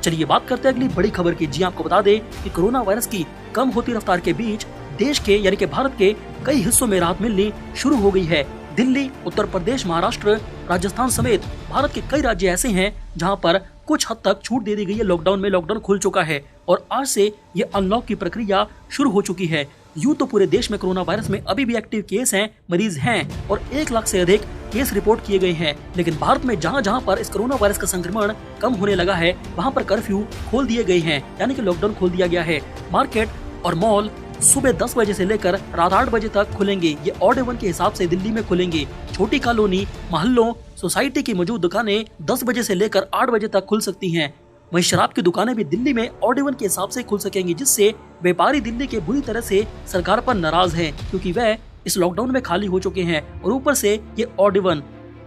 चलिए बात करते हैं अगली बड़ी खबर की। जी आपको बता दें कि कोरोना वायरस की कम होती रफ्तार के बीच देश के यानी कि भारत के कई हिस्सों में राहत मिलनी शुरू हो गई है। दिल्ली, उत्तर प्रदेश, महाराष्ट्र, राजस्थान समेत भारत के कई राज्य ऐसे हैं जहां पर कुछ हद तक छूट दे दी गई है। लॉकडाउन खुल चुका है और आज से ये अनलॉक की प्रक्रिया शुरू हो चुकी है। यूं तो पूरे देश में कोरोना वायरस में अभी भी एक्टिव केस हैं, मरीज हैं और 1 लाख से अधिक केस रिपोर्ट किए गए हैं। लेकिन भारत में जहां जहां पर इस कोरोना वायरस का संक्रमण कम होने लगा है वहां पर कर्फ्यू खोल दिए गए हैं, यानी कि लॉकडाउन खोल दिया गया है। मार्केट और मॉल सुबह 10 बजे से लेकर रात 8 बजे तक खुलेंगे। ये ऑड इवन के हिसाब से दिल्ली में खुलेंगे। छोटी कॉलोनी, मोहल्लों, सोसाइटी की मौजूद दुकानें 10 बजे से लेकर 8 बजे तक खुल सकती हैं। वहीं शराब की दुकानें भी दिल्ली में ऑड इवन के हिसाब से खुल सकेंगी, जिससे व्यापारी दिल्ली के बुरी तरह से सरकार पर नाराज हैं, क्योंकि वह इस लॉकडाउन में खाली हो चुके हैं और ऊपर से ये ऑड इवन।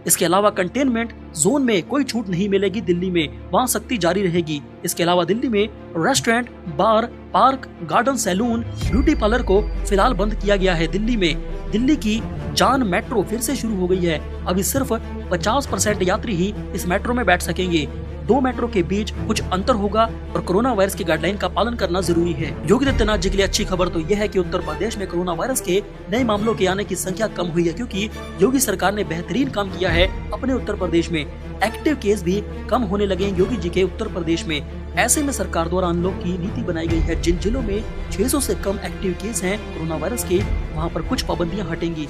इसके अलावा कंटेनमेंट जोन में कोई छूट नहीं मिलेगी दिल्ली में, वहाँ सख्ती जारी रहेगी। इसके अलावा दिल्ली में restaurant, bar, park, garden, salon, beauty parlour को फिलहाल बंद किया गया है। दिल्ली की जान मेट्रो फिर से शुरू हो गई है। अभी सिर्फ 50% यात्री ही इस मेट्रो में बैठ सकेंगे। 2 मेट्रो के बीच कुछ अंतर होगा और कोरोना वायरस की गाइडलाइन का पालन करना जरूरी है। योगी आदित्यनाथ जी के लिए अच्छी खबर तो यह है कि उत्तर प्रदेश में कोरोना वायरस के नए मामलों के आने की संख्या कम हुई है, क्योंकि योगी सरकार ने बेहतरीन काम किया है अपने उत्तर प्रदेश में। एक्टिव केस भी कम होने लगे हैं योगी जी के उत्तर प्रदेश में। ऐसे में सरकार द्वारा अनलॉक की नीति बनाई गई है। जिन जिलों में 600 से कम एक्टिव केस हैं कोरोना वायरस के, वहाँ पर कुछ पाबंदियां हटेंगी।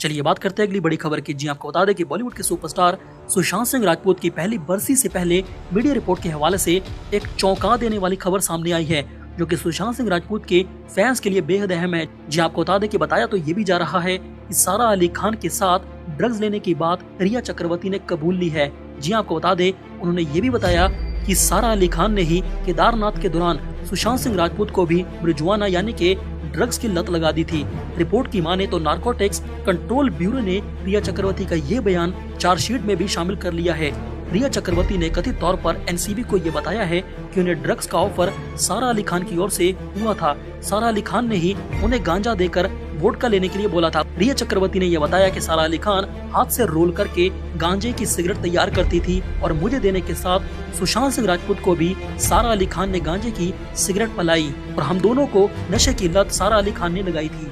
चलिए बात करते हैं अगली बड़ी खबर की। जी आपको बता दें कि बॉलीवुड के सुपरस्टार सुशांत सिंह राजपूत की पहली बरसी से पहले मीडिया रिपोर्ट के हवाले से एक चौंका देने वाली खबर सामने आई है, जो कि सुशांत सिंह राजपूत के फैंस के लिए बेहद अहम है। जी आपको बता दें कि बताया तो ये भी जा रहा है कि सारा अली खान के साथ ड्रग्स लेने की बात रिया चक्रवर्ती ने कबूल ली है। जी आपको बता दें उन्होंने ये भी बताया कि सारा अली खान ने ही केदारनाथ के दौरान सुशांत सिंह राजपूत को भी marijuana यानी कि ड्रग्स की लत लगा दी थी। रिपोर्ट की माने तो नारकोटिक्स कंट्रोल ब्यूरो ने रिया चक्रवर्ती का ये बयान चार्जशीट में भी शामिल कर लिया है। रिया चक्रवर्ती ने कथित तौर पर एनसीबी को ये बताया है कि उन्हें ड्रग्स का ऑफर सारा अली खान की ओर से हुआ था। सारा अली खान ने ही उन्हें गांजा देकर वोडका लेने के लिए बोला था। रिया चक्रवर्ती ने यह बताया कि सारा अली खान हाथ से रोल करके गांजे की सिगरेट तैयार करती थी और मुझे देने के साथ सुशांत सिंह राजपूत को भी सारा अली खान ने गांजे की सिगरेट पिलाई और हम दोनों को नशे की लत सारा अली खान ने लगाई थी।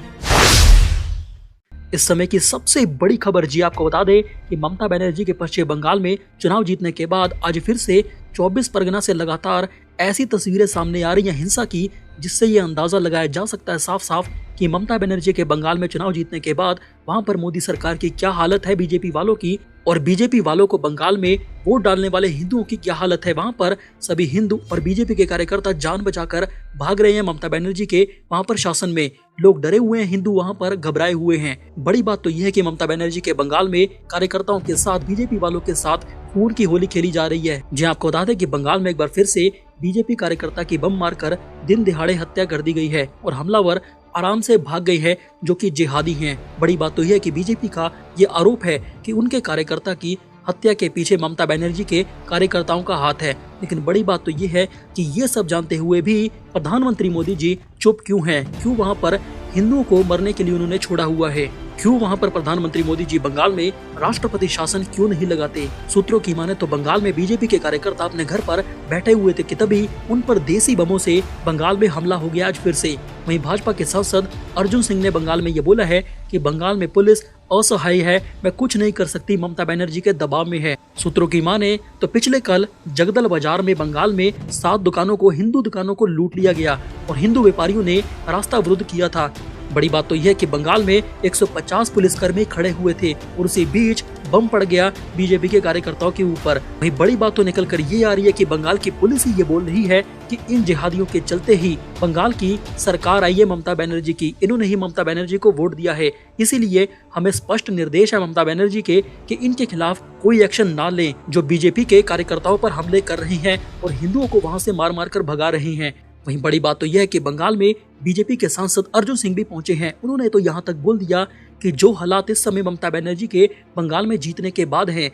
इस समय की सबसे बड़ी खबर जी आपको बता दें कि ममता बनर्जी के पश्चिम बंगाल में चुनाव जीतने के बाद आज फिर से 24 परगना से लगातार ऐसी तस्वीरें सामने आ रही हैं हिंसा की, जिससे ये अंदाजा लगाया जा सकता है साफ साफ कि ममता बनर्जी के बंगाल में चुनाव जीतने के बाद वहां पर मोदी सरकार की क्या हालत है बीजेपी वालों की, और बीजेपी वालों को बंगाल में वोट डालने वाले हिंदुओं की क्या हालत है। वहां पर सभी हिंदू और बीजेपी के कार्यकर्ता जान बचाकर भाग रहे हैं ममता बनर्जी के वहां पर शासन में। लोग डरे हुए हैं, हिंदू वहां पर घबराए हुए हैं। बड़ी बात तो यह है कि ममता बनर्जी के बंगाल में कार्यकर्ताओं के साथ बीजेपी वालों के साथ खून की होली खेली जा रही है। जी आपको बता दें कि बंगाल में एक बार फिर से बीजेपी कार्यकर्ता की बम मारकर दिन दिहाड़े हत्या कर दी गई है और हमलावर आराम से भाग गई है, जो कि जिहादी हैं। बड़ी बात तो यह है कि बीजेपी का ये आरोप है कि उनके कार्यकर्ता की हत्या के पीछे ममता बनर्जी के कार्यकर्ताओं का हाथ है। लेकिन बड़ी बात तो ये है कि ये सब जानते हुए भी प्रधानमंत्री मोदी जी चुप क्यों हैं? क्यों वहाँ पर हिंदुओं को मरने के लिए उन्होंने छोड़ा हुआ है? क्यों वहाँ पर प्रधानमंत्री मोदी जी बंगाल में राष्ट्रपति शासन क्यों नहीं लगाते? सूत्रों की माने तो बंगाल में बीजेपी के कार्यकर्ता अपने घर पर बैठे हुए थे कि तभी उन पर देसी बमों से बंगाल में हमला हो गया आज फिर से। वहीं भाजपा के सांसद अर्जुन सिंह ने बंगाल में ये बोला है कि बंगाल में पुलिस असहाय है, मैं कुछ नहीं कर सकती, ममता बनर्जी के दबाव में है। सूत्रों की माने तो पिछले कल जगदल बाजार में बंगाल में 7 दुकानों को, हिंदू दुकानों को लूट लिया गया और हिंदू व्यापारियों ने रास्ता अवरुद्ध किया था। बड़ी बात तो यह है कि बंगाल में 150 पुलिसकर्मी खड़े हुए थे और उसी बीच बम पड़ गया बीजेपी के कार्यकर्ताओं के ऊपर। वहीं बड़ी बात तो निकल कर ये आ रही है कि बंगाल की पुलिस ही ये बोल रही है कि इन जिहादियों के चलते ही बंगाल की सरकार आई है ममता बनर्जी की, इन्होंने ही ममता बनर्जी को वोट दिया है। इसीलिए हमें स्पष्ट निर्देश है ममता बनर्जी के कि इनके खिलाफ कोई एक्शन ना लें जो बीजेपी के कार्यकर्ताओं पर हमले कर रहे हैं और हिंदुओं को वहां से मार मार कर भगा रहे हैं। वहीं बड़ी बात तो यह है कि बंगाल में बीजेपी के सांसद अर्जुन सिंह भी पहुंचे हैं। उन्होंने तो यहाँ तक बोल दिया कि जो हालात इस समय ममता बनर्जी के बंगाल में जीतने के बाद हैं,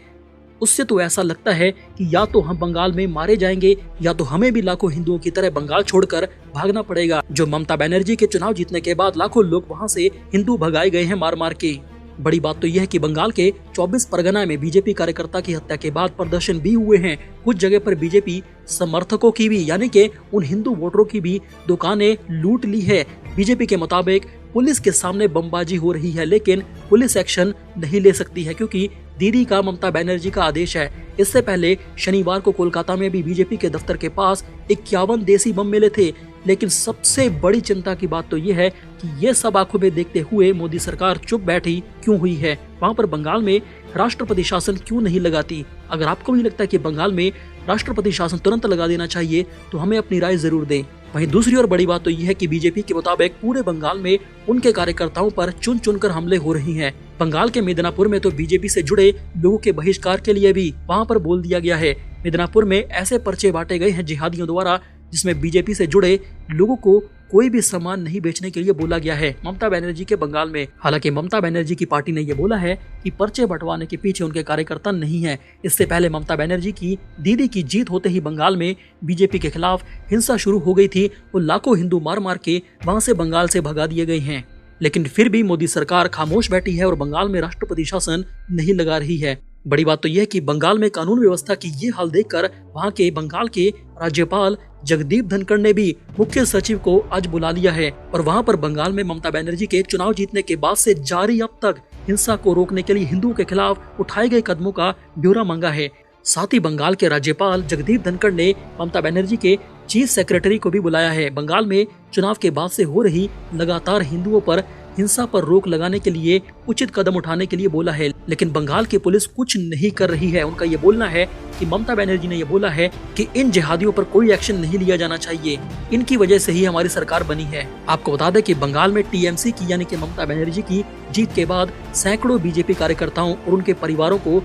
उससे तो ऐसा लगता है कि या तो हम बंगाल में मारे जाएंगे या तो हमें भी लाखों हिंदुओं की तरह बंगाल छोड़कर भागना पड़ेगा। जो ममता बनर्जी के चुनाव जीतने के बाद लाखों लोग वहां से हिंदू भगाए गए हैं मार मार के। बड़ी बात तो यह है कि बंगाल के 24 परगना में बीजेपी कार्यकर्ता की हत्या के बाद प्रदर्शन भी हुए हैं। कुछ जगह पर बीजेपी समर्थकों की भी यानी कि उन हिंदू वोटरों की भी दुकानें लूट ली है। बीजेपी के मुताबिक पुलिस के सामने बमबाजी हो रही है, लेकिन पुलिस एक्शन नहीं ले सकती है क्योंकि दीदी का ममता बनर्जी का आदेश है। इससे पहले शनिवार को कोलकाता में भी बीजेपी के दफ्तर के पास 51 देसी बम मिले थे। लेकिन सबसे बड़ी चिंता की बात तो ये है कि ये सब आंखों में देखते हुए मोदी सरकार चुप बैठी क्यों हुई है। वहाँ पर बंगाल में राष्ट्रपति शासन क्यों नहीं लगाती? अगर आपको भी लगता है कि बंगाल में राष्ट्रपति शासन तुरंत लगा देना चाहिए तो हमें अपनी राय जरूर दें। वहीं दूसरी ओर बड़ी बात तो यह है कि बीजेपी के मुताबिक पूरे बंगाल में उनके कार्यकर्ताओं पर चुन चुनकर हमले हो रही हैं। बंगाल के मिदनापुर में तो बीजेपी से जुड़े लोगों के बहिष्कार के लिए भी वहां पर बोल दिया गया है। मिदनापुर में ऐसे पर्चे बांटे गए हैं जिहादियों द्वारा जिसमें बीजेपी से जुड़े लोगों को कोई भी सामान नहीं बेचने के लिए बोला गया है ममता बनर्जी के बंगाल में। हालांकि ममता बनर्जी की पार्टी ने यह बोला है कि पर्चे बंटवाने के पीछे उनके कार्यकर्ता नहीं है। इससे पहले ममता बनर्जी की दीदी की जीत होते ही बंगाल में बीजेपी के खिलाफ हिंसा शुरू हो गई थी और लाखों हिंदू मार मार के वहां से बंगाल से भगा दिए गए हैं। लेकिन फिर भी मोदी सरकार खामोश बैठी है और बंगाल में राष्ट्रपति शासन नहीं लगा रही है। बड़ी बात तो यह है कि बंगाल में कानून व्यवस्था की ये हाल देखकर वहां के बंगाल के राज्यपाल जगदीप धनखड़ ने भी मुख्य सचिव को आज बुला लिया है और वहां पर बंगाल में ममता बनर्जी के चुनाव जीतने के बाद से जारी अब तक हिंसा को रोकने के लिए हिंदुओं के खिलाफ उठाए गए कदमों का ब्यौरा मांगा है। साथ ही बंगाल के राज्यपाल जगदीप धनखड़ ने ममता बनर्जी के चीफ सेक्रेटरी को भी बुलाया है। बंगाल में चुनाव के बाद से हो रही लगातार हिंदुओं पर हिंसा पर रोक लगाने के लिए उचित कदम उठाने के लिए बोला है, लेकिन बंगाल की पुलिस कुछ नहीं कर रही है। उनका ये बोलना है कि ममता बनर्जी ने ये बोला है कि इन जिहादियों पर कोई एक्शन नहीं लिया जाना चाहिए, इनकी वजह से ही हमारी सरकार बनी है। आपको बता दें कि बंगाल में टीएमसी की यानी कि ममता बनर्जी की जीत के बाद सैकड़ों बीजेपी कार्यकर्ताओं और उनके परिवारों को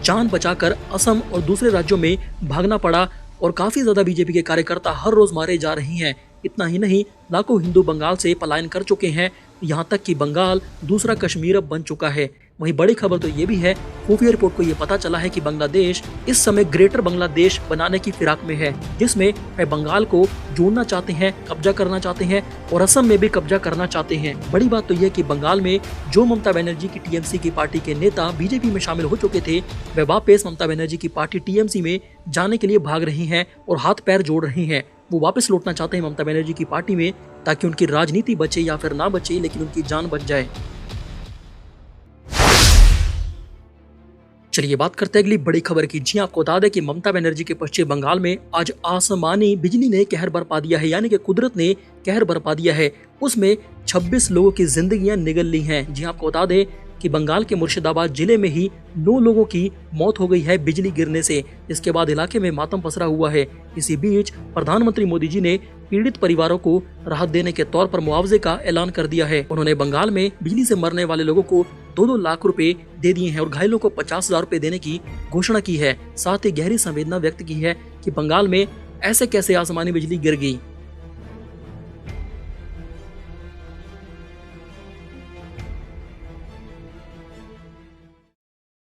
जान बचाकर असम और दूसरे राज्यों में भागना पड़ा और काफी ज्यादा बीजेपी के कार्यकर्ता हर रोज मारे जा रहे हैं। इतना ही नहीं, लाखों हिंदू बंगाल से पलायन कर चुके हैं, यहाँ तक कि बंगाल दूसरा कश्मीर अब बन चुका है। वहीं बड़ी खबर तो ये भी है, खुफिया रिपोर्ट को ये पता चला है कि बांग्लादेश इस समय ग्रेटर बांग्लादेश बनाने की फिराक में है, जिसमें वे बंगाल को जोड़ना चाहते हैं, कब्जा करना चाहते हैं और असम में भी कब्जा करना चाहते हैं। बड़ी बात तो यह कि बंगाल में जो ममता बनर्जी की टीएमसी की पार्टी के नेता बीजेपी में शामिल हो चुके थे, वे वापस ममता बनर्जी की पार्टी टीएमसी में जाने के लिए भाग रहे हैं और हाथ पैर जोड़ रहे हैं। वो वापस लौटना चाहते हैं ममता बनर्जी की पार्टी में, ताकि उनकी राजनीति बचे या फिर ना बचे, लेकिन उनकी जान बच जाए। चलिए बात करते हैं अगली बड़ी खबर की। जी आपको बता दें कि ममता बनर्जी के पश्चिम बंगाल में आज आसमानी बिजली ने कहर बरपा दिया है, यानी कि कुदरत ने कहर बरपा दिया है। उसमें 26 लोगों की जिंदगियां निगल ली हैं। जी आपको बता दें कि बंगाल के मुर्शिदाबाद जिले में ही 9 लोगों की मौत हो गई है बिजली गिरने से। इसके बाद इलाके में मातम पसरा हुआ है। इसी बीच प्रधानमंत्री मोदी जी ने पीड़ित परिवारों को राहत देने के तौर पर मुआवजे का ऐलान कर दिया है। उन्होंने बंगाल में बिजली से मरने वाले लोगों को 2-2 लाख रुपए दे दिए हैं और घायलों को 50,000 रुपए देने की घोषणा की है। साथ ही गहरी संवेदना व्यक्त की है कि बंगाल में ऐसे कैसे आसमानी बिजली गिर गई।